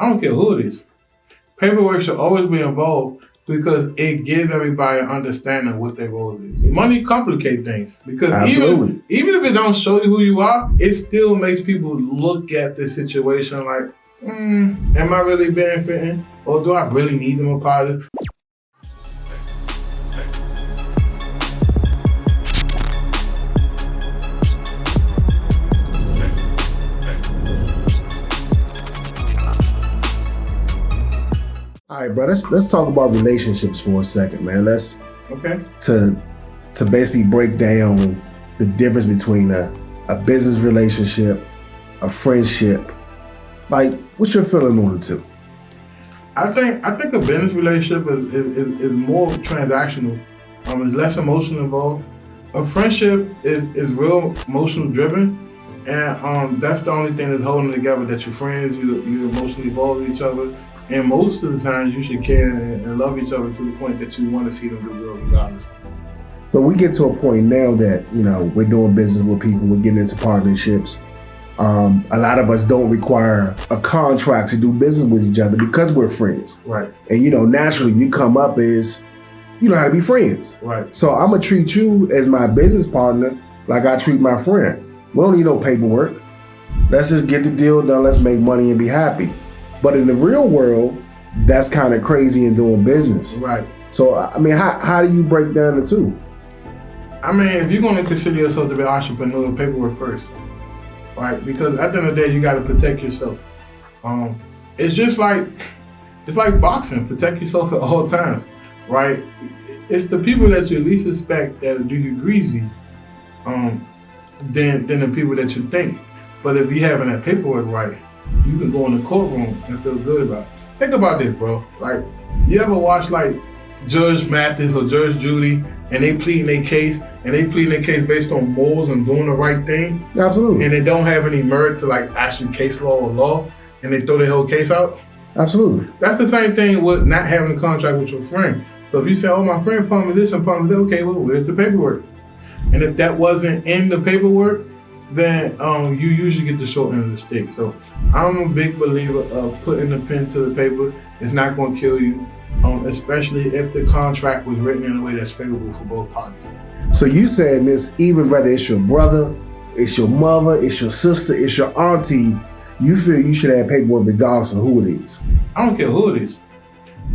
I don't care who it is. Paperwork should always be involved because it gives everybody an understanding of what their role is. Money complicates things because even if it don't show you who you are, it still makes people look at the situation like, am I really benefiting, or do I really need them a part of this? All right, bro. Let's talk about relationships for a second, man. To basically break down the difference between a business relationship, a friendship. Like, what's your feeling on the two? I think a business relationship is more transactional. There's less emotion involved. A friendship is real emotional driven, and that's the only thing that's holding together. That you're friends, you emotionally involved with each other. And most of the times you should care and love each other to the point that you want to see them do well regardless. But we get to a point now that, we're doing business with people, we're getting into partnerships. A lot of us don't require a contract to do business with each other because we're friends. Right. And naturally you come up as, you know how to be friends. Right. So I'm gonna treat you as my business partner like I treat my friend. We don't need no paperwork. Let's just get the deal done, let's make money and be happy. But in the real world, that's kind of crazy in doing business. Right. So, how do you break down the two? If you're going to consider yourself to be an entrepreneur, paperwork first. Right? Because at the end of the day, you got to protect yourself. It's like boxing. Protect yourself at all times. Right? It's the people that you least expect that do you greasy than the people that you think. But if you having that paperwork right, you can go in the courtroom and feel good about it. Think about this, bro. Like, you ever watch Judge Mathis or Judge Judy, and they pleading their case, based on morals and doing the right thing? Absolutely. And they don't have any merit to actually case law or law, and they throw their whole case out? Absolutely. That's the same thing with not having a contract with your friend. So if you say, my friend promised me this and promised me that, okay, well, where's the paperwork? And if that wasn't in the paperwork, then you usually get the short end of the stick. So I'm a big believer of putting the pen to the paper. It's not going to kill you, especially if the contract was written in a way that's favorable for both parties. So you saying this, even whether it's your brother, it's your mother, it's your sister, it's your auntie, you feel you should have paperwork regardless of who it is? I don't care who it is.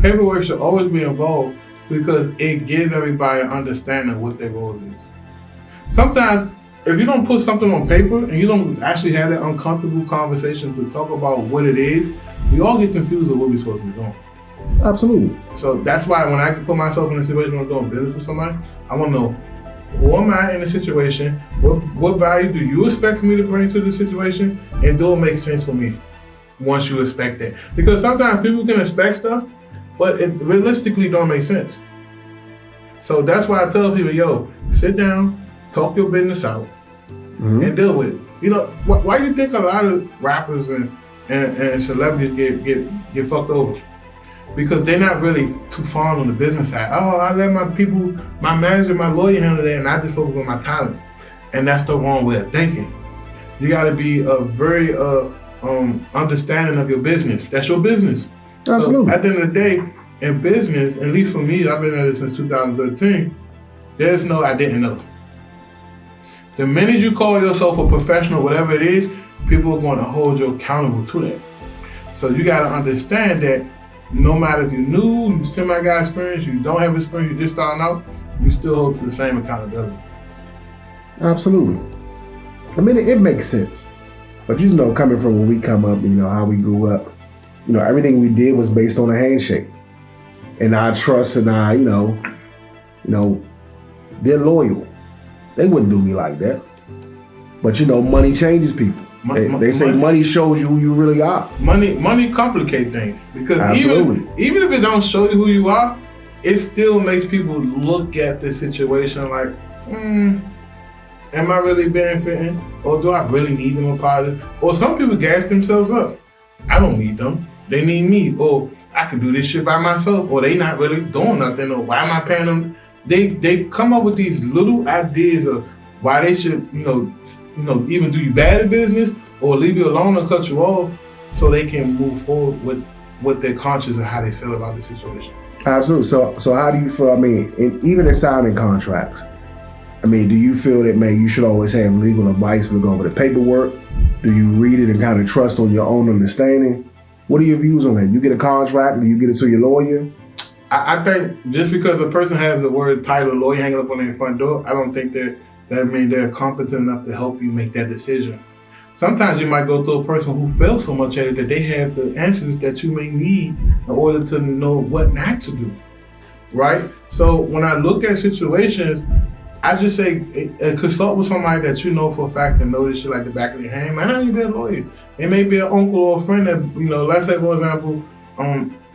Paperwork should always be involved because it gives everybody an understanding of what their role is. Sometimes, if you don't put something on paper and you don't actually have that uncomfortable conversation to talk about what it is, we all get confused with what we're supposed to be doing. Absolutely. So that's why when I can put myself in a situation where I'm doing business with somebody, I want to know, who am I in the situation? What value do you expect for me to bring to the situation? And do it make sense for me once you expect that? Because sometimes people can expect stuff, but it realistically don't make sense. So that's why I tell people, sit down, talk your business out, and deal with it. Why do you think a lot of rappers and celebrities get fucked over? Because they're not really too fond on the business side. I let my people, my manager, my lawyer handle that, and I just focus on my talent. And that's the wrong way of thinking. You got to be very understanding of your business. That's your business. Absolutely. So at the end of the day, in business, at least for me, I've been at it since 2013. There's no I didn't know. The minute you call yourself a professional, whatever it is, people are going to hold you accountable to that. So you got to understand that no matter if you're new, you semi-got experience, you don't have experience, you're just starting out, you still hold to the same accountability. Absolutely. It makes sense. But coming from where we come up, how we grew up, everything we did was based on a handshake. And our trust and our, they're loyal. They wouldn't do me like that. But money changes people. They say money shows you who you really are. Money complicates things because Absolutely. even if it don't show you who you are, it still makes people look at the situation like, am I really benefiting, or do I really need them a part of this? Or some people gas themselves up. I don't need them. They need me. Or I can do this shit by myself. Or they not really doing nothing. Or why am I paying them? They come up with these little ideas of why they should, even do you bad in business or leave you alone or cut you off so they can move forward with their conscience and how they feel about the situation. Absolutely. So how do you feel? I mean, even in signing contracts, I mean, do you feel that, man, you should always have legal advice, look over the paperwork? Do you read it and kind of trust on your own understanding? What are your views on that? You get a contract, do you get it to your lawyer? I think just because a person has the word title lawyer hanging up on their front door, I don't think that means they're competent enough to help you make that decision. Sometimes you might go to a person who fails so much at it that they have the answers that you may need in order to know what not to do, right? So when I look at situations, I just say consult with somebody that you know for a fact and know this shit like the back of their hand. Might not even be a lawyer. It may be an uncle or a friend that, let's say, for example,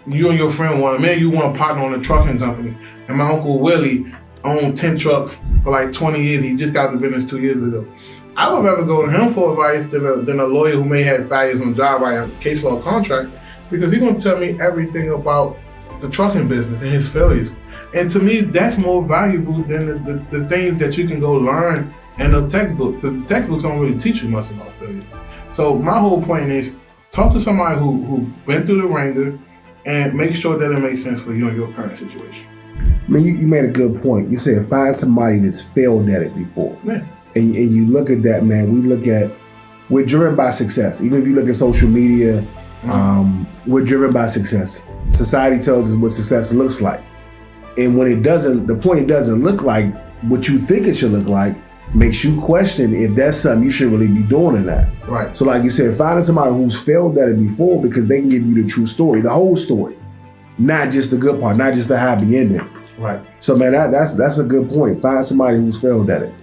you and your friend you want to partner on a trucking company, and my uncle Willie owned 10 trucks for like 20 years. He just got the business 2 years ago. I would rather go to him for advice than a lawyer who may have values on the job by a case law contract, because he's going to tell me everything about the trucking business and his failures. And to me, that's more valuable than the things that you can go learn in a textbook, because the textbooks don't really teach you much about failure. So my whole point is, talk to somebody who been through the ringer and make sure that it makes sense for you in your current situation. I mean, you made a good point. You said find somebody that's failed at it before. Yeah. And you look at that, man, we're driven by success. Even if you look at social media, we're driven by success. Society tells us what success looks like. And when it doesn't look like what you think it should look like, makes you question if that's something you should really be doing in that. Right. So like you said, finding somebody who's failed at it before, because they can give you the true story, the whole story, not just the good part, not just the happy ending. Right. So man, that's a good point. Find somebody who's failed at it.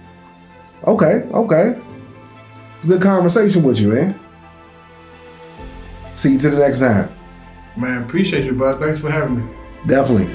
Okay. It's a good conversation with you, man. See you till the next time. Man, appreciate you, bro. Thanks for having me. Definitely.